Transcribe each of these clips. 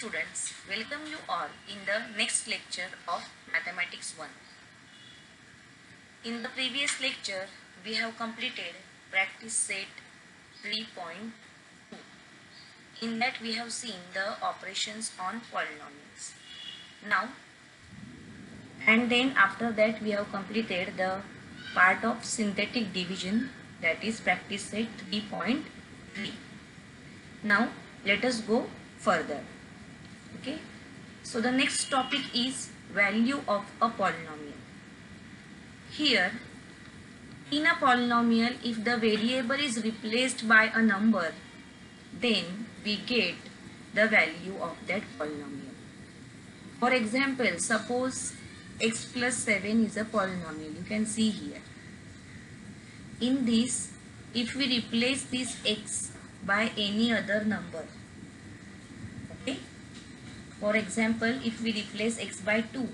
students, welcome you all in the next lecture of Mathematics 1. In the previous lecture, we have completed practice set 3.2. In that we have seen the operations on polynomials. Now, and then after that we have completed the part of synthetic division, that is practice set 3.3. Now, let us go further. Okay, so the next topic is value of a polynomial. Here, in a polynomial, if the variable is replaced by a number, then we get the value of that polynomial. For example, suppose x plus 7 is a polynomial. You can see here. In this, if we replace this x by any other number, okay, for example, if we replace x by 2,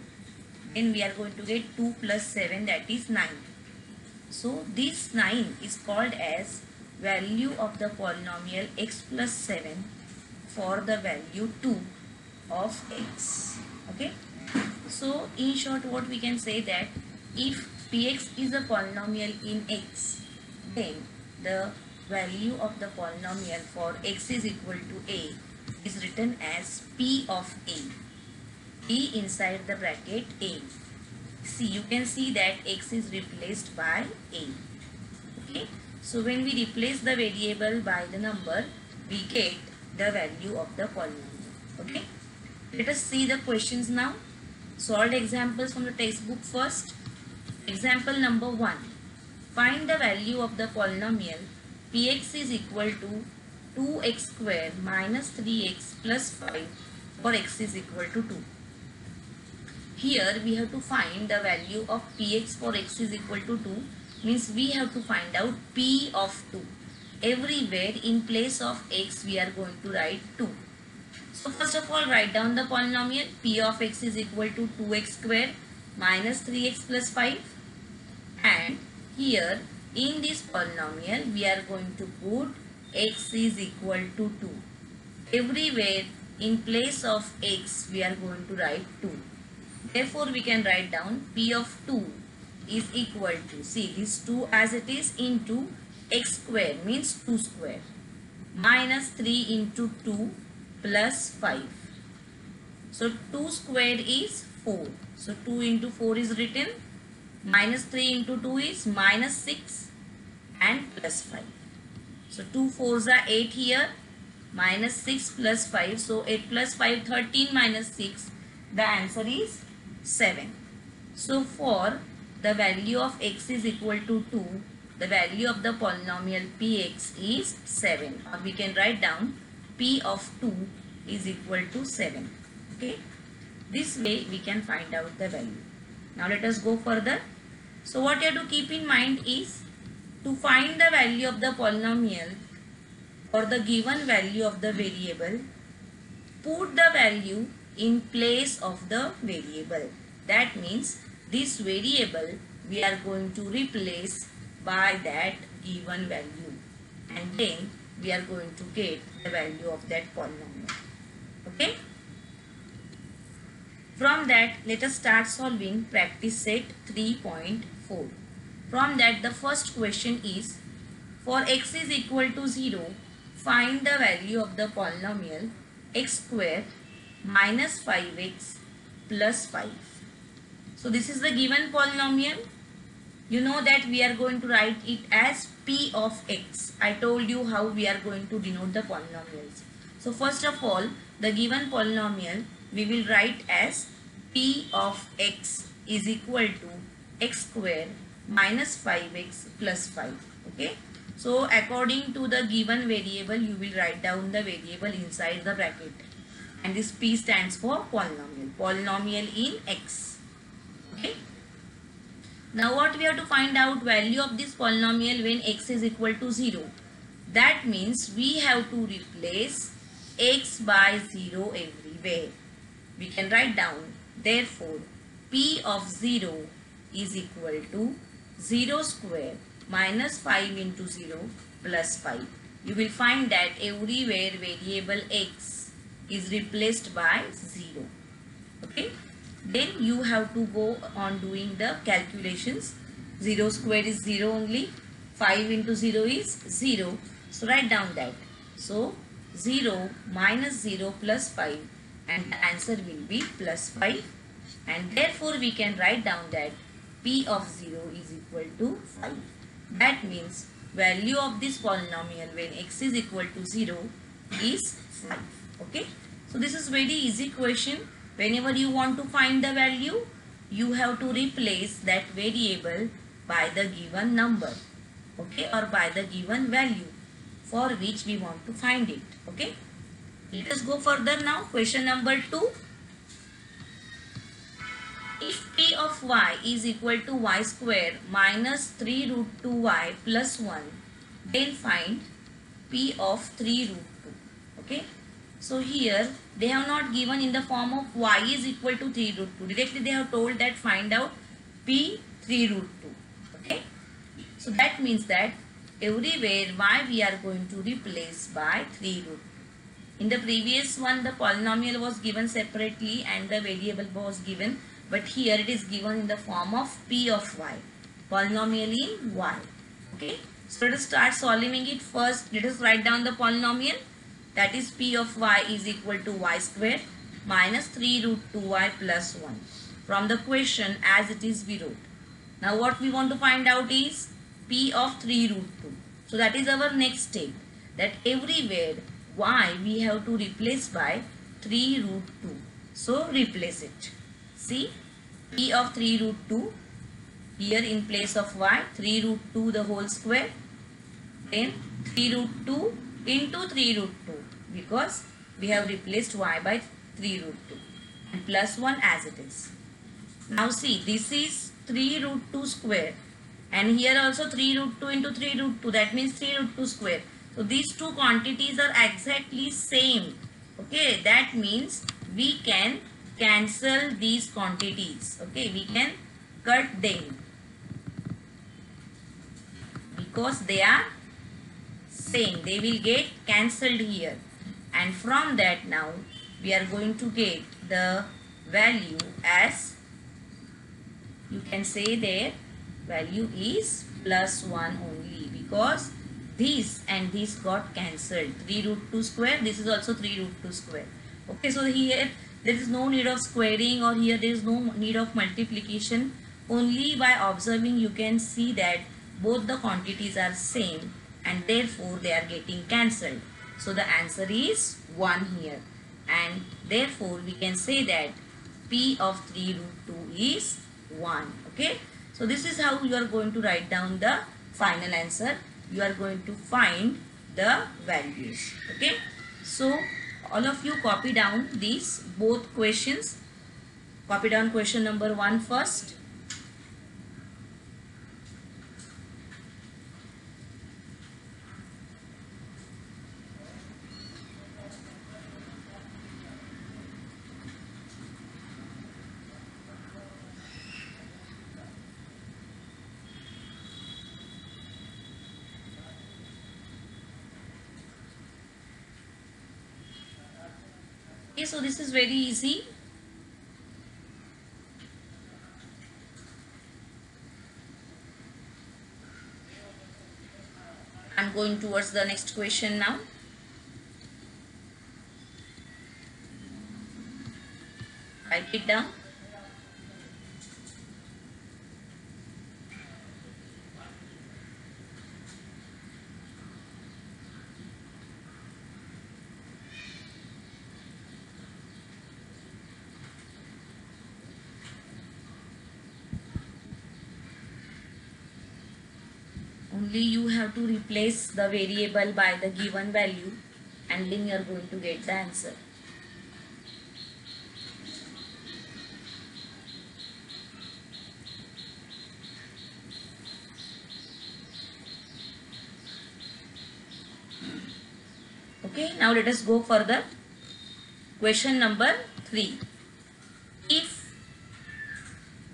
then we are going to get 2 plus 7, that is 9. So this 9 is called as value of the polynomial x plus 7 for the value 2 of x. Okay. So in short, what we can say that if px is a polynomial in x, then the value of the polynomial for x is equal to a is written as p of a. P inside the bracket a. See, you can see that x is replaced by a. Okay. So when we replace the variable by the number, we get the value of the polynomial. Okay. Let us see the questions now. Solved examples from the textbook first. Example number 1. Find the value of the polynomial px is equal to 2x square minus 3x plus 5 for x is equal to 2. Here we have to find the value of px for x is equal to 2, means we have to find out p of 2. Everywhere in place of x we are going to write 2. So first of all, write down the polynomial p of x is equal to 2x square minus 3x plus 5, and here in this polynomial we are going to put x is equal to 2. Everywhere in place of x we are going to write 2. Therefore, we can write down p of 2 is equal to, see this 2 as it is, into x square means 2 square minus 3 into 2 plus 5. So 2 square is 4. So 2 into 4 is written, minus 3 into 2 is minus 6 and plus 5. So 2 4s are 8 here, minus 6 plus 5. So 8 plus 5, 13 minus 6. The answer is 7. So for the value of x is equal to 2, the value of the polynomial px is 7. Or we can write down p of 2 is equal to 7. Okay. This way we can find out the value. Now let us go further. So what you have to keep in mind is, to find the value of the polynomial or the given value of the variable, put the value in place of the variable. That means this variable we are going to replace by that given value, and then we are going to get the value of that polynomial. Okay. From that, let us start solving practice set 3.4. From that, the first question is, for x is equal to 0, find the value of the polynomial x square minus 5x plus 5. So this is the given polynomial. You know that we are going to write it as p of x. I told you how we are going to denote the polynomials. So first of all, the given polynomial we will write as p of x is equal to x square minus 5x plus 5. Okay. So according to the given variable, you will write down the variable inside the bracket. And this p stands for polynomial. Polynomial in x. Okay. Now what we have to find out, value of this polynomial when x is equal to 0. That means we have to replace x by 0 everywhere. We can write down, therefore p of 0 is equal to 0 square minus 5 into 0 plus 5. You will find that everywhere variable x is replaced by 0. Okay, then you have to go on doing the calculations. 0 square is 0 only, 5 into 0 is 0, so write down that. So 0 minus 0 plus 5, and the answer will be plus 5, and therefore we can write down that p of 0 is equal to 5. That means value of this polynomial when x is equal to 0 is 5. Okay, so this is very easy question. Whenever you want to find the value, you have to replace that variable by the given number, okay, or by the given value for which we want to find it. Okay, let us go further now. Question number 2. If p of y is equal to y square minus 3 root 2y plus 1, then find p of 3 root 2. Okay, so here they have not given in the form of y is equal to 3 root 2. Directly they have told that find out p 3 root 2. Okay, so that means that everywhere y we are going to replace by 3 root 2. In the previous one the polynomial was given separately and the variable was given, but here it is given in the form of p of y, polynomial in y. Okay, so let us start solving it. First let us write down the polynomial, that is p of y is equal to y square minus 3 root 2y plus 1. From the question as it is we wrote. Now what we want to find out is p of 3 root 2. So that is our next step, that everywhere y we have to replace by 3 root 2. So replace it. See, p of 3 root 2, here in place of y 3 root 2 the whole square, then 3 root 2 into 3 root 2, because we have replaced y by 3 root 2, and plus 1 as it is. Now see, this is 3 root 2 square, and here also 3 root 2 into 3 root 2, that means 3 root 2 square. So these two quantities are exactly same. Okay, that means we can cancel these quantities. Okay, we can cut them because they are same. They will get cancelled here, and from that now we are going to get the value as, you can say their value is plus 1 only, because this and this got cancelled. 3 root 2 square, this is also 3 root 2 square. Okay, so here there is no need of squaring, or here there is no need of multiplication. Only by observing you can see that both the quantities are same, and therefore they are getting cancelled. So the answer is 1 here, and therefore we can say that p of 3 root 2 is 1. Okay, so this is how you are going to write down the final answer. You are going to find the values. Okay, so all of you copy down these both questions. Copy down question number 1 first. Okay, so this is very easy. I'm going towards the next question now. Write it down. Only you have to replace the variable by the given value, and then you are going to get the answer. Okay, now let us go further. Question number 3. If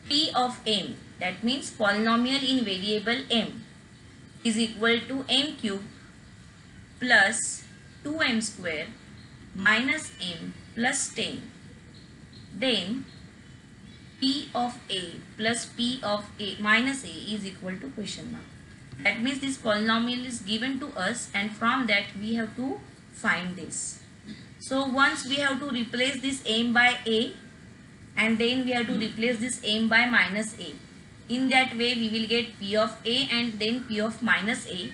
p of m, that means polynomial in variable m, is equal to m cube plus 2m square, minus m plus 10. Then p of a plus p of a minus a is equal to question mark. That means this polynomial is given to us, and from that we have to find this. So once we have to replace this m by a, and then we have to replace this m by minus a. In that way we will get p of a and then p of minus a.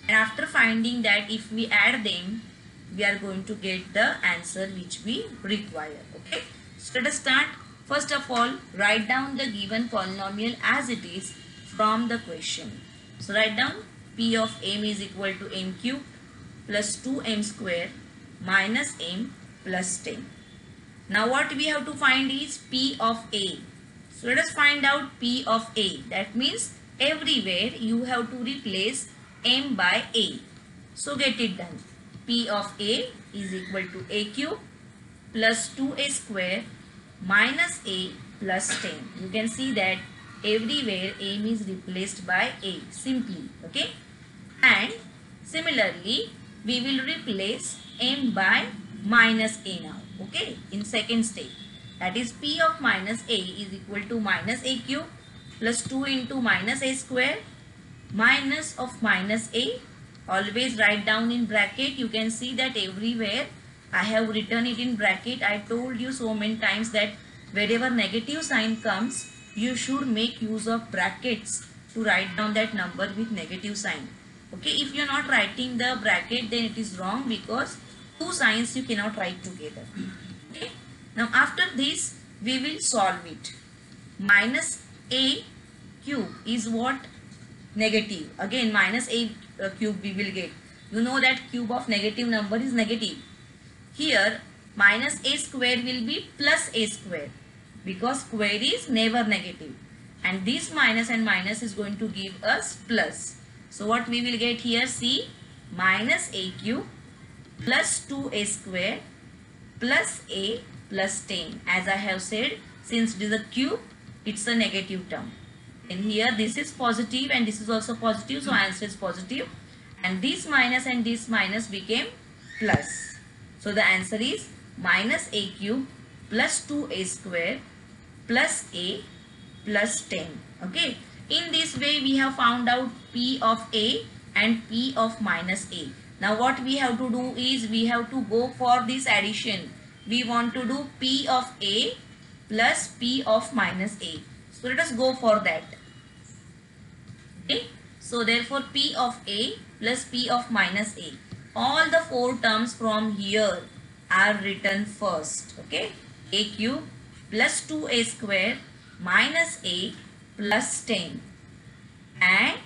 And after finding that, if we add them, we are going to get the answer which we require. Okay. So let us start. First of all, write down the given polynomial as it is from the question. So write down p of m is equal to m cube plus 2m square minus m plus 10. Now what we have to find is p of a. So let us find out p of a. That means everywhere you have to replace m by a. So get it done. P of a is equal to a cube plus 2a square minus a plus 10. You can see that everywhere m is replaced by a simply. Okay. And similarly we will replace m by minus a now. Okay. In second step. That is p of minus a is equal to minus a cube plus 2 into minus a square minus of minus a. Always write down in bracket. You can see that everywhere I have written it in bracket. I told you so many times that wherever negative sign comes, you should make use of brackets to write down that number with negative sign. Okay, if you are not writing the bracket, then it is wrong, because two signs you cannot write together. Okay. Now after this we will solve it. Minus a cube is what? Negative. Again minus a cube we will get. You know that cube of negative number is negative. Here minus a square will be plus a square, because square is never negative. And this minus and minus is going to give us plus. So what we will get here? See, minus a cube plus 2a square plus a plus 10. As I have said, since it is a cube, it's a negative term. And here this is positive and this is also positive, so answer is positive. And this minus became plus. So the answer is minus a cube plus 2a square plus a plus 10. Okay. In this way we have found out p of a and p of minus a. Now what we have to do is we have to go for this addition. We want to do p of a plus p of minus a. So let us go for that. Okay. So therefore p of a plus p of minus a. All the four terms from here are written first. Okay. A cube plus 2a square minus a plus 10. And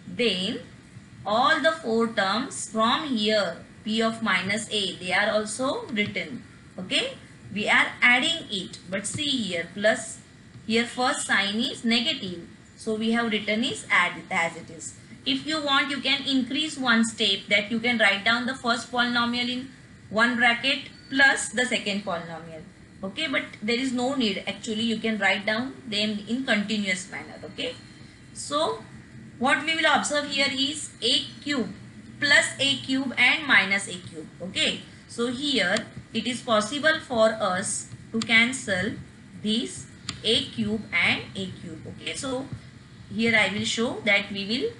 then all the four terms from here, p of minus a, they are also written. Okay. We are adding it. But see here, plus, here first sign is negative. So we have written is add as it is. If you want, you can increase one step, that you can write down the first polynomial in one bracket plus the second polynomial. Okay, but there is no need. Actually, you can write down them in continuous manner. Okay. So what we will observe here is a cube plus a cube and minus a cube. Okay. So here it is possible for us to cancel this a cube and a cube. Okay. So here I will show that we will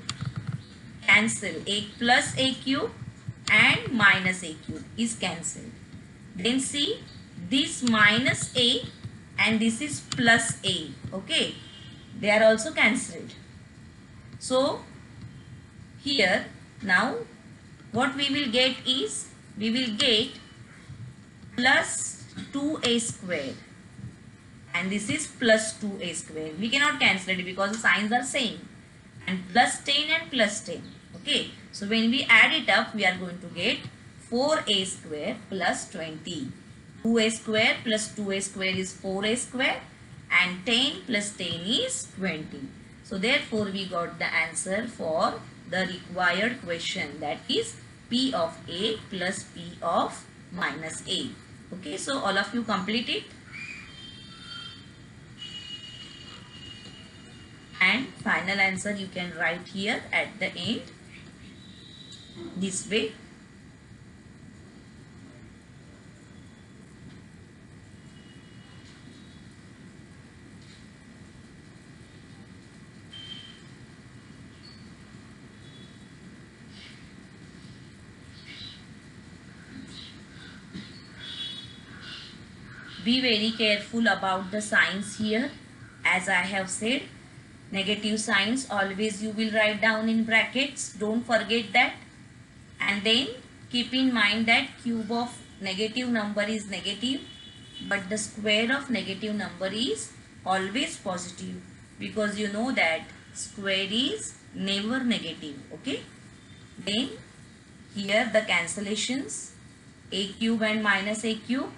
cancel a plus a cube and minus a cube is cancelled. Then see, this minus a and this is plus a. Okay. They are also cancelled. So here now what we will get is, we will get plus 2a square and this is plus 2a square. We cannot cancel it because the signs are same, and plus 10 and plus 10. Okay. So when we add it up, we are going to get 4a square plus 20. 2a square plus 2a square is 4a square and 10 plus 10 is 20. So therefore we got the answer for the required question, that is p of a plus p of minus a. Okay, so all of you complete it. And final answer you can write here at the end this way. Be very careful about the signs here. As I have said, negative signs always you will write down in brackets. Don't forget that. And then keep in mind that cube of negative number is negative, but the square of negative number is always positive, because you know that square is never negative. Okay. Then here the cancellations, a cube and minus a cube,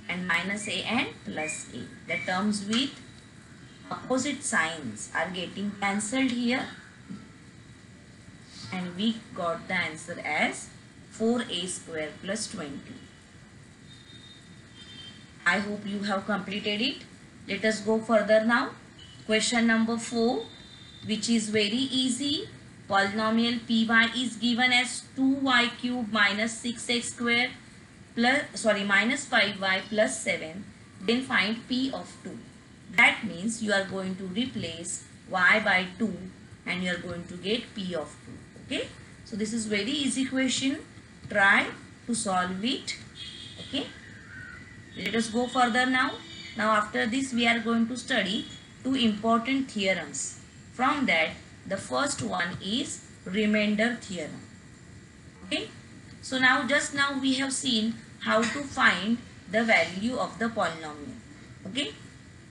and minus a and plus a. The terms with opposite signs are getting cancelled here, and we got the answer as 4a square plus 20. I hope you have completed it. Let us go further now. Question number 4, which is very easy. Polynomial py is given as 2y cube minus 6x square minus 5y plus 7. Then find p of 2. That means you are going to replace y by 2 and you are going to get p of 2. Okay. So this is very easy question. Try to solve it. Okay. Let us go further now. Now after this we are going to study two important theorems. From that, the first one is remainder theorem. Okay. So now just now we have seen how to find the value of the polynomial. Okay.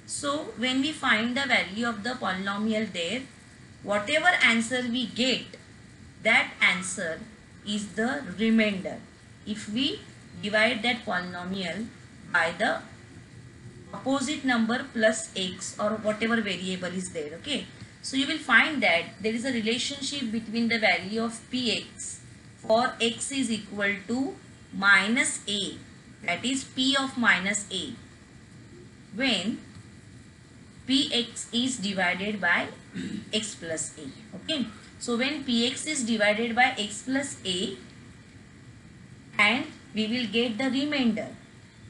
So when we find the value of the polynomial there, whatever answer we get, that answer is the remainder. If we divide that polynomial by the opposite number plus x or whatever variable is there. Okay. So you will find that there is a relationship between the value of px for x is equal to minus a, that is p of minus a, when px is divided by x plus a. Okay. So when px is divided by x plus a, and we will get the remainder,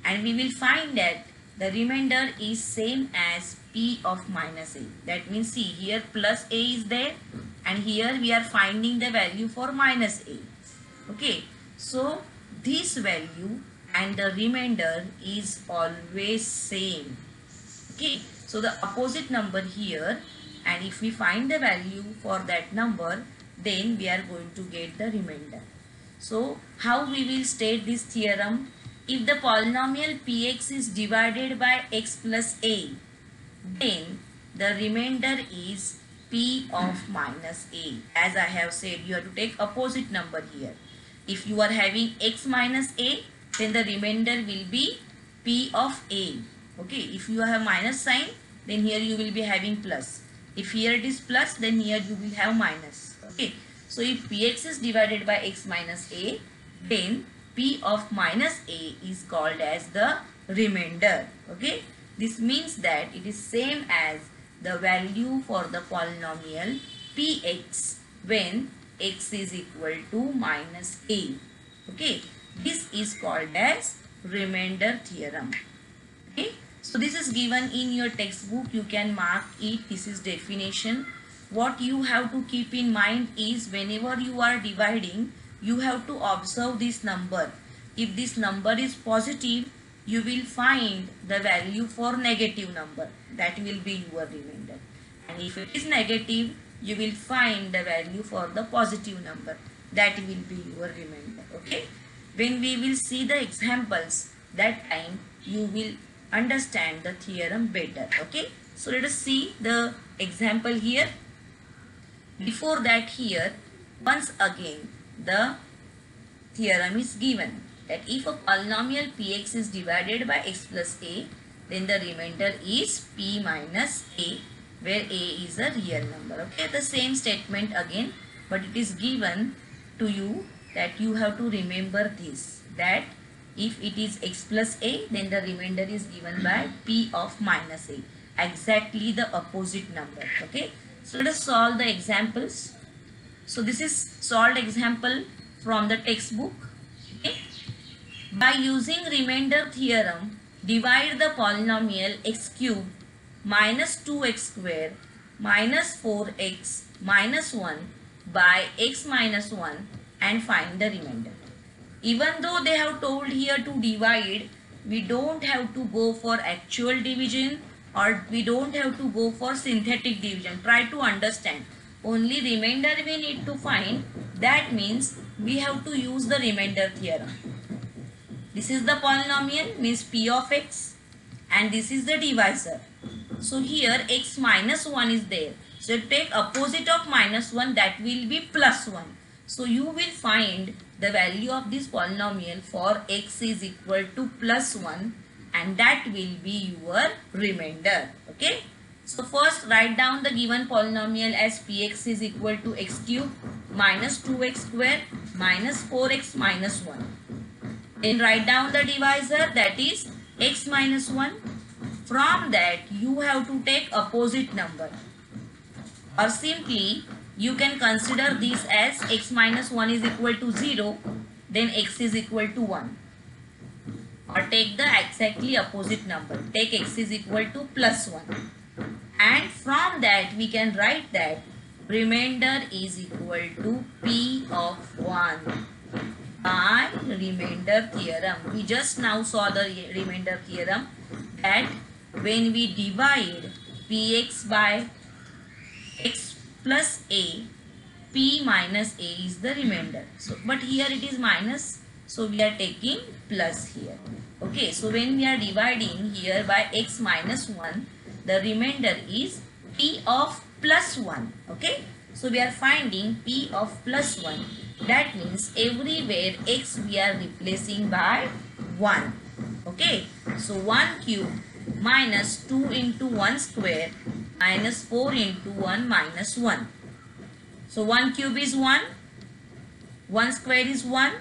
and we will find that the remainder is same as p of minus a. That means see here plus a is there, and here we are finding the value for minus a. Okay. So this value and the remainder is always same. Okay. So the opposite number here, and if we find the value for that number, then we are going to get the remainder. So how we will state this theorem? If the polynomial px is divided by x plus a, then the remainder is p of minus a. As I have said, you have to take opposite number here. If you are having x minus a, then the remainder will be p of a. Okay. If you have minus sign, then here you will be having plus. If here it is plus, then here you will have minus. Okay. So if px is divided by x minus a, then p of minus a is called as the remainder. Okay. This means that it is same as the value for the polynomial px when x is equal to minus a. Okay. This is called as remainder theorem. Okay. So this is given in your textbook. You can mark it. This is definition. What you have to keep in mind is whenever you are dividing, you have to observe this number. If this number is positive, you will find the value for negative number. That will be your remainder. And if it is negative, you will find the value for the positive number. That will be your remainder. Okay. When we will see the examples, that time you will understand the theorem better. Okay. So let us see the example here. Before that, here once again the theorem is given that if a polynomial px is divided by x plus a, then the remainder is p minus a, where a is a real number. Okay. The same statement again, but it is given to you that you have to remember this, that if it is x plus a, then the remainder is given by p of minus a, exactly the opposite number. Okay. So let us solve the examples. So this is solved example from the textbook. Okay. By using remainder theorem, divide the polynomial x cube minus 2x square minus 4x minus 1 by x minus 1 and find the remainder. Even though they have told here to divide, we don't have to go for actual division or we don't have to go for synthetic division. Try to understand. Only remainder we need to find. That means we have to use the remainder theorem. This is the polynomial, means p of x, and this is the divisor. So here x minus 1 is there. So take opposite of minus 1, that will be plus 1. So you will find the value of this polynomial for x is equal to plus 1, and that will be your remainder. Okay. So first write down the given polynomial as px is equal to x cube minus 2x square minus 4x minus 1. Then write down the divisor, that is x minus 1. From that you have to take opposite number, or simply you can consider this as x minus 1 is equal to 0, then x is equal to 1. Or take the exactly opposite number, take x is equal to plus 1. And from that we can write that remainder is equal to p of 1 by remainder theorem. We just now saw the remainder theorem, that when we divide px by x plus a, p minus a is the remainder. So but here it is minus, so we are taking plus here. Okay, so when we are dividing here by x minus 1, the remainder is p of plus 1. Okay, so we are finding p of plus 1. That means everywhere x we are replacing by 1. Okay, so 1 cube minus 2 into 1 square minus 4 into 1 minus 1. So 1 cube is 1, 1 square is 1,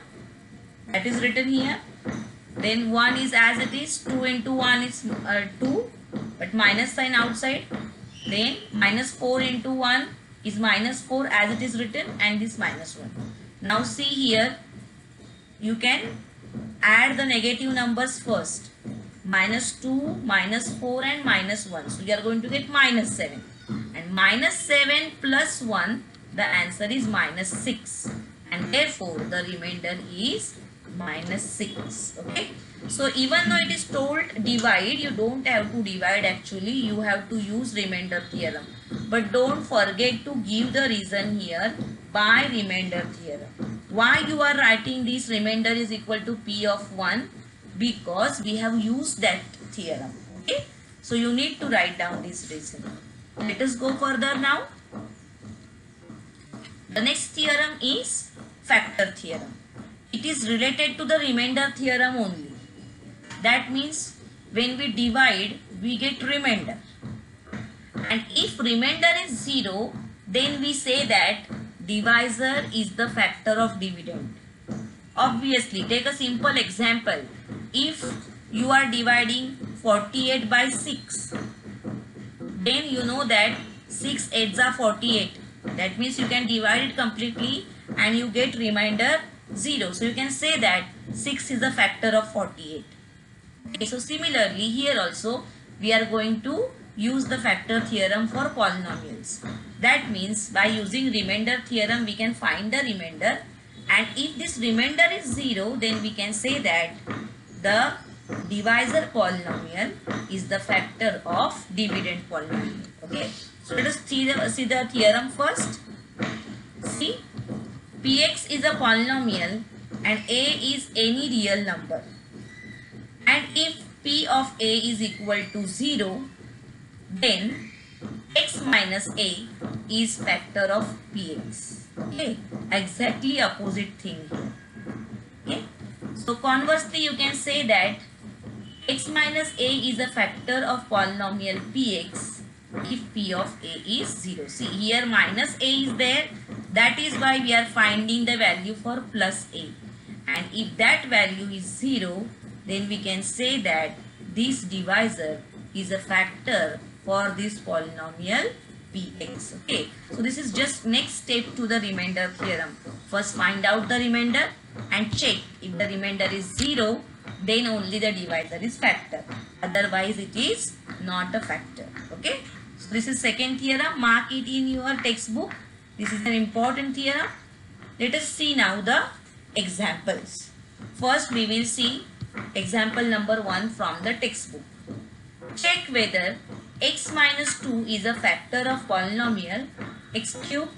that is written here. Then 1 is as it is, 2 into 1 is 2, but minus sign outside. Then minus 4 into 1 is minus 4 as it is written, and this minus 1. Now see here, you can add the negative numbers first. Minus 2, minus 4 and minus 1. So you are going to get minus 7. And minus 7 plus 1, the answer is minus 6. And therefore the remainder is minus 6. Okay. So even though it is told divide, you don't have to divide actually. You have to use remainder theorem. But don't forget to give the reason here by remainder theorem. Why you are writing this remainder is equal to p of 1? Because we have used that theorem. Okay. So you need to write down this reason. Let us go further now. The next theorem is factor theorem. It is related to the remainder theorem only. That means when we divide, we get remainder. And if remainder is 0, then we say that divisor is the factor of dividend. Obviously, take a simple example. If you are dividing 48 by 6, then you know that 6 8s are 48. That means you can divide it completely and you get remainder 0. So you can say that 6 is a factor of 48. Okay, so similarly here also we are going to use the factor theorem for polynomials. That means by using remainder theorem we can find the remainder, and if this remainder is 0, then we can say that the divisor polynomial is the factor of dividend polynomial. Okay, so let us see the theorem first. See, px is a polynomial and a is any real number, and if p of a is equal to 0, then x minus a is factor of px. Okay, exactly opposite thing here. Okay, so conversely you can say that x minus a is a factor of polynomial px if p of a is 0. See here minus a is there, that is why we are finding the value for plus a, and if that value is 0, then we can say that this divisor is a factor for this polynomial px. Okay, so this is just next step to the remainder theorem. First find out the remainder and check if the remainder is 0, then only the divisor is factor, otherwise it is not a factor. Okay, so this is second theorem, mark it in your textbook. This is an important theorem. Let us see now the examples. First we will see Example number 1 from the textbook. Check whether x minus 2 is a factor of polynomial x cube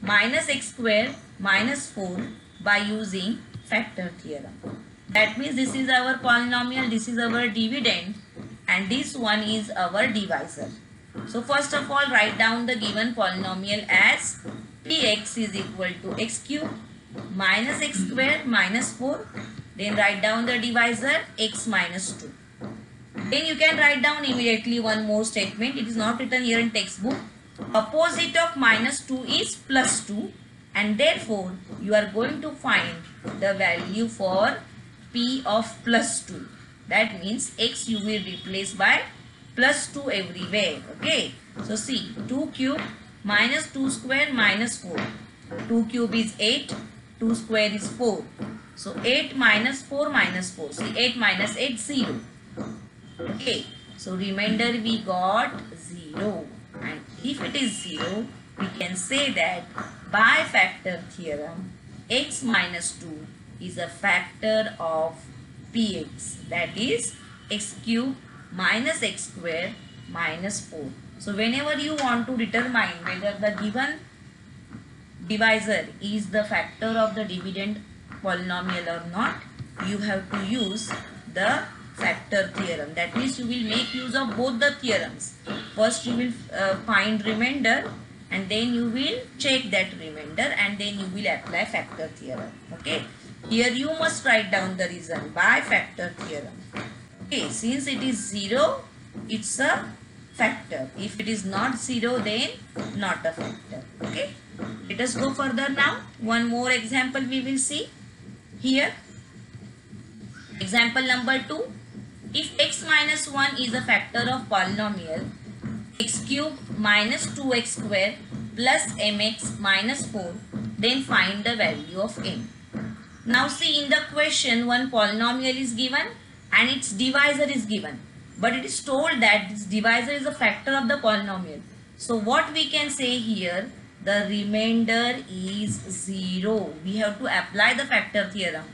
minus x square minus 4 by using factor theorem. That means this is our polynomial, this is our dividend, and this one is our divisor. So first of all, write down the given polynomial as px is equal to x cube minus x square minus 4. Then write down the divisor x minus 2. Then you can write down immediately one more statement. It is not written here in textbook. Opposite of minus 2 is plus 2, and therefore you are going to find the value for p of plus 2. That means x you will replace by plus 2 everywhere. Okay. So see, 2 cube minus 2 square minus 4. 2 cube is 8. 2 square is 4. So 8 minus 4 minus 4. See, 8 minus 8, 0. Okay. So remainder we got 0. And if it is 0, we can say that by factor theorem, x minus 2 is a factor of px. That is x cube minus x square minus 4. So whenever you want to determine whether the given divisor is the factor of the dividend polynomial or not, you have to use the factor theorem. That means you will make use of both the theorems. First you will find remainder, and then you will check that remainder, and then you will apply factor theorem. Okay. Here you must write down the reason by factor theorem. Okay, since it is 0, it's a factor. If it is not 0, then not a factor. Okay. Let us go further now. One more example we will see here. Example number 2. If x minus 1 is a factor of polynomial x cube minus 2x square plus mx minus 4, then find the value of m. Now see, in the question one polynomial is given and its divisor is given, but it is told that this divisor is a factor of the polynomial. So what we can say here, the remainder is 0. We have to apply the factor theorem.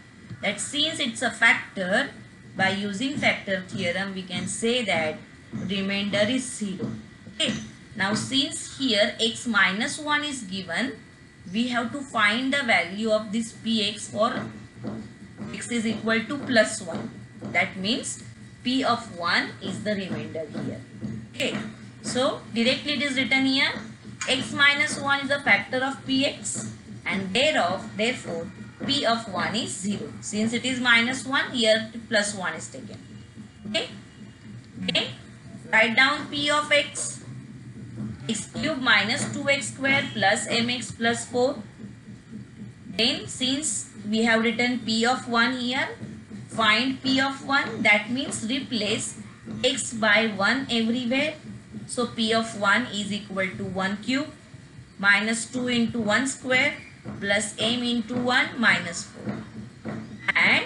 That since it's a factor, by using factor theorem we can say that remainder is 0. Okay. Now since here x minus 1 is given, we have to find the value of this px for x is equal to plus 1. That means p of 1 is the remainder here. Okay. So directly it is written here, x minus 1 is a factor of px, and therefore p of 1 is 0. Since it is minus 1, here plus 1 is taken. Okay. Okay. Write down p of x cube minus 2x square plus mx plus 4. Then since we have written p of 1 here, find p of 1. That means replace x by 1 everywhere. So p of 1 is equal to 1 cube minus 2 into 1 square plus m into 1 minus 4. And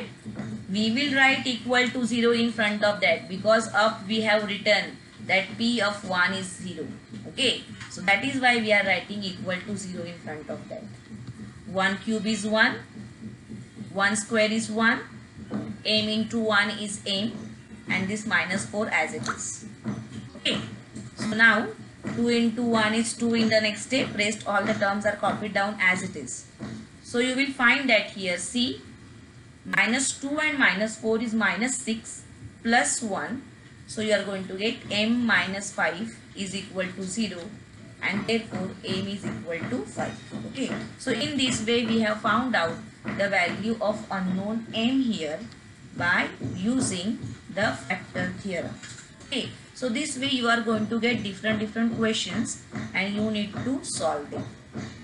we will write equal to 0 in front of that, because up we have written that p of 1 is 0. Okay. So that is why we are writing equal to 0 in front of that. 1 cube is 1. 1 square is 1. M into 1 is m. And this minus 4 as it is. Okay. So now 2 into 1 is 2 in the next step. Rest all the terms are copied down as it is. So you will find that here, see, minus 2 and minus 4 is minus 6 plus 1. So you are going to get m minus 5 is equal to 0, and therefore m is equal to 5. Okay. So in this way we have found out the value of unknown m here by using the factor theorem. Okay. So this way you are going to get different questions and you need to solve them.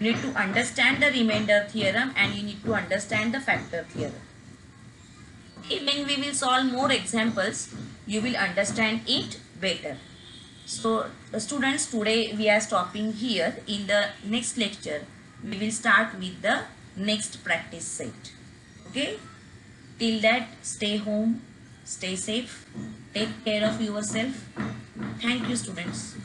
You need to understand the remainder theorem and you need to understand the factor theorem. When we will solve more examples, you will understand it better. So students, today we are stopping here. In the next lecture, we will start with the next practice set. Okay. Till that, stay home, stay safe, take care of yourself. Thank you, students.